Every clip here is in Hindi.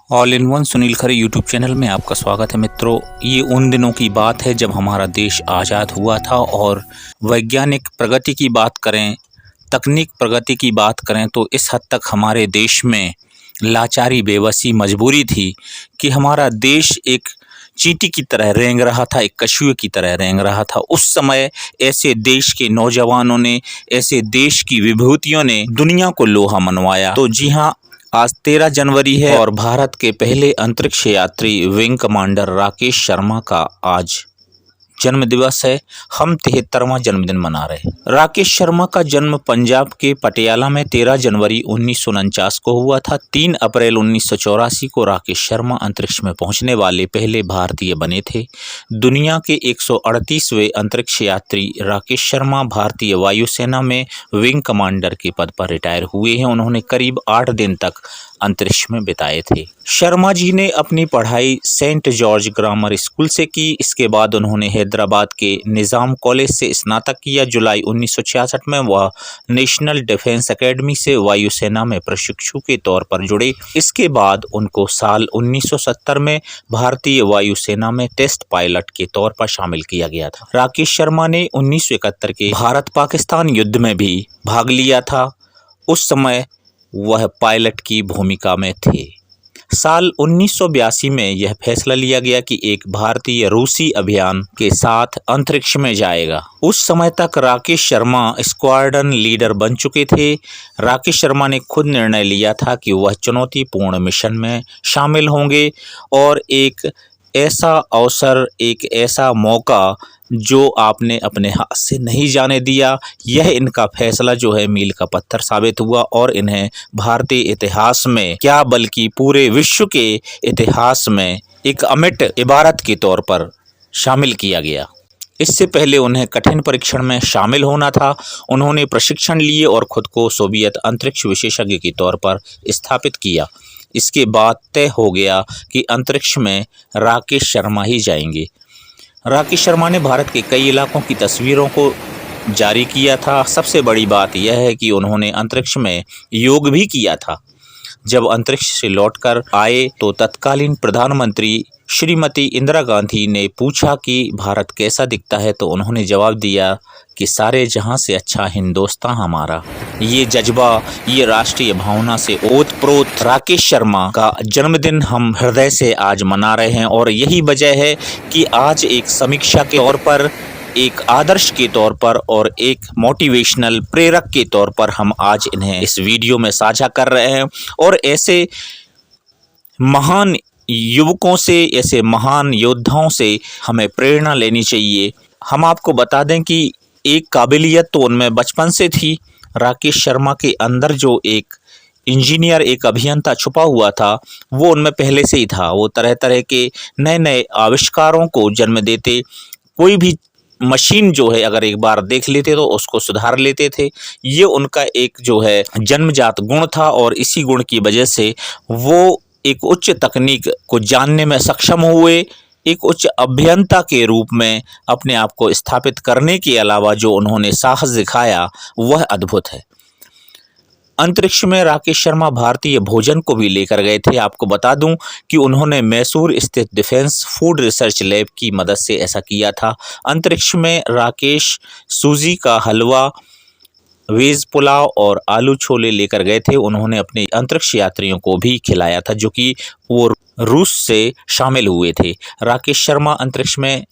All in one Sunil Khare YouTube channel में आपका स्वागत है मित्रों। ये उन दिनों की बात है जब हमारा देश आज़ाद हुआ था और वैज्ञानिक प्रगति की बात करें, तकनीक प्रगति की बात करें तो इस हद तक हमारे देश में लाचारी, बेबसी, मजबूरी थी कि हमारा देश एक चींटी की तरह रेंग रहा था, एक कछुए की तरह रेंग रहा था। उस समय ऐसे देश के नौजवानों ने, ऐसे देश की विभूतियों ने दुनिया को लोहा मनवाया। तो जी हाँ, आज 13 जनवरी है और भारत के पहले अंतरिक्ष यात्री विंग कमांडर राकेश शर्मा का आज जन्म दिवस है। हम 73वां जन्मदिन मना रहे हैं। राकेश शर्मा का जन्म पंजाब के पटियाला में 13 जनवरी 1949 को हुआ था। 3 अप्रैल 1984 को राकेश शर्मा अंतरिक्ष में पहुंचने वाले पहले भारतीय बने थे। दुनिया के 138वें अंतरिक्ष यात्री राकेश शर्मा भारतीय वायुसेना में विंग कमांडर के पद पर रिटायर हुए हैं। उन्होंने करीब 8 दिन तक अंतरिक्ष में बिताए थे। शर्मा जी ने अपनी पढ़ाई सेंट जॉर्ज ग्रामर स्कूल से की। इसके बाद उन्होंने हैदराबाद के निज़ाम कॉलेज से स्नातक किया। जुलाई 1966 में वह नेशनल डिफेंस एकेडमी से वायुसेना में प्रशिक्षु के तौर पर जुड़े। इसके बाद उनको साल 1970 में भारतीय वायुसेना में टेस्ट पायलट के तौर पर शामिल किया गया था। राकेश शर्मा ने 1971 के भारत पाकिस्तान युद्ध में भी भाग लिया था। उस समय वह पायलट की भूमिका में थे। साल 1982 में यह फैसला लिया गया कि एक भारतीय रूसी अभियान के साथ अंतरिक्ष में जाएगा। उस समय तक राकेश शर्मा स्क्वाड्रन लीडर बन चुके थे। राकेश शर्मा ने खुद निर्णय लिया था कि वह चुनौतीपूर्ण मिशन में शामिल होंगे और एक ऐसा अवसर, एक ऐसा मौका जो आपने अपने हाथ से नहीं जाने दिया, यह इनका फैसला जो है मील का पत्थर साबित हुआ और इन्हें भारतीय इतिहास में क्या बल्कि पूरे विश्व के इतिहास में एक अमिट इबारत के तौर पर शामिल किया गया। इससे पहले उन्हें कठिन परीक्षण में शामिल होना था। उन्होंने प्रशिक्षण लिए और खुद को सोवियत अंतरिक्ष विशेषज्ञ के तौर पर स्थापित किया। इसके बाद तय हो गया कि अंतरिक्ष में राकेश शर्मा ही जाएंगे। राकेश शर्मा ने भारत के कई इलाकों की तस्वीरों को जारी किया था। सबसे बड़ी बात यह है कि उन्होंने अंतरिक्ष में योग भी किया था। जब अंतरिक्ष से लौटकर आए तो तत्कालीन प्रधानमंत्री श्रीमती इंदिरा गांधी ने पूछा कि भारत कैसा दिखता है, तो उन्होंने जवाब दिया कि सारे जहां से अच्छा हिंदुस्तान हमारा। ये जज्बा, ये राष्ट्रीय भावना से ओतप्रोत राकेश शर्मा का जन्मदिन हम हृदय से आज मना रहे हैं और यही वजह है कि आज एक समीक्षा के तौर पर, एक आदर्श के तौर पर और एक मोटिवेशनल प्रेरक के तौर पर हम आज इन्हें इस वीडियो में साझा कर रहे हैं। और ऐसे महान युवकों से, ऐसे महान योद्धाओं से हमें प्रेरणा लेनी चाहिए। हम आपको बता दें कि एक काबिलियत तो उनमें बचपन से थी। राकेश शर्मा के अंदर जो एक इंजीनियर, एक अभियंता छुपा हुआ था, वो उनमें पहले से ही था। वो तरह तरह के नए नए आविष्कारों को जन्म देते। कोई भी मशीन जो है अगर एक बार देख लेते तो उसको सुधार लेते थे। ये उनका एक जो है जन्मजात गुण था और इसी गुण की वजह से वो एक उच्च तकनीक को जानने में सक्षम हुए। एक उच्च अभियंता के रूप में अपने आप को स्थापित करने के अलावा जो उन्होंने साहस दिखाया वह अद्भुत है। अंतरिक्ष में राकेश शर्मा भारतीय भोजन को भी लेकर गए थे। आपको बता दूं कि उन्होंने मैसूर स्थित डिफेंस फूड रिसर्च लैब की मदद से ऐसा किया था। अंतरिक्ष में राकेश सूजी का हलवा, वेज पुलाव और आलू छोले लेकर गए थे। उन्होंने अपने अंतरिक्ष यात्रियों को भी खिलाया था जो कि वो रूस से शामिल हुए थे। राकेश शर्मा अंतरिक्ष में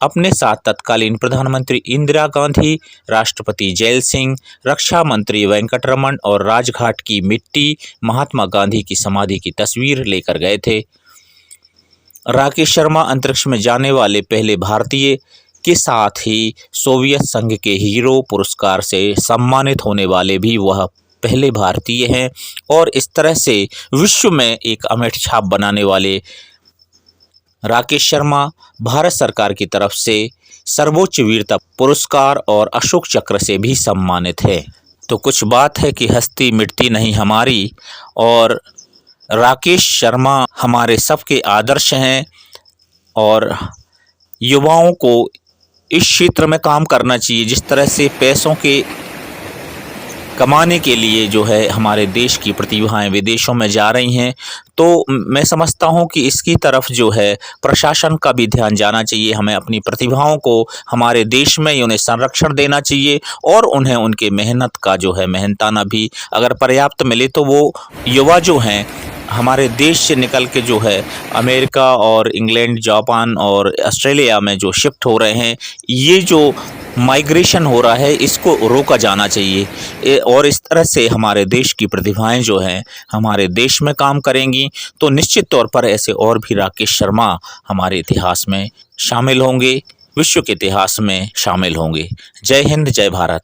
अपने साथ तत्कालीन प्रधानमंत्री इंदिरा गांधी, राष्ट्रपति जैल सिंह, रक्षा मंत्री वेंकटरमण और राजघाट की मिट्टी, महात्मा गांधी की समाधि की तस्वीर लेकर गए थे। राकेश शर्मा अंतरिक्ष में जाने वाले पहले भारतीय के साथ ही सोवियत संघ के हीरो पुरस्कार से सम्मानित होने वाले भी वह पहले भारतीय हैं और इस तरह से विश्व में एक अमिट छाप बनाने वाले राकेश शर्मा भारत सरकार की तरफ से सर्वोच्च वीरता पुरस्कार और अशोक चक्र से भी सम्मानित है। तो कुछ बात है कि हस्ती मिटती नहीं हमारी, और राकेश शर्मा हमारे सबके आदर्श हैं और युवाओं को इस क्षेत्र में काम करना चाहिए। जिस तरह से पैसों के कमाने के लिए जो है हमारे देश की प्रतिभाएं विदेशों में जा रही हैं। तो मैं समझता हूं कि इसकी तरफ जो है प्रशासन का भी ध्यान जाना चाहिए। हमें अपनी प्रतिभाओं को हमारे देश में ही उन्हें संरक्षण देना चाहिए और उन्हें उनके मेहनत का जो है मेहनताना भी अगर पर्याप्त मिले तो वो युवा जो हैं हमारे देश से निकल के जो है अमेरिका और इंग्लैंड, जापान और ऑस्ट्रेलिया में जो शिफ्ट हो रहे हैं, ये जो माइग्रेशन हो रहा है इसको रोका जाना चाहिए। और इस तरह से हमारे देश की प्रतिभाएं जो हैं हमारे देश में काम करेंगी तो निश्चित तौर पर ऐसे और भी राकेश शर्मा हमारे इतिहास में शामिल होंगे, विश्व के इतिहास में शामिल होंगे। जय हिंद, जय भारत।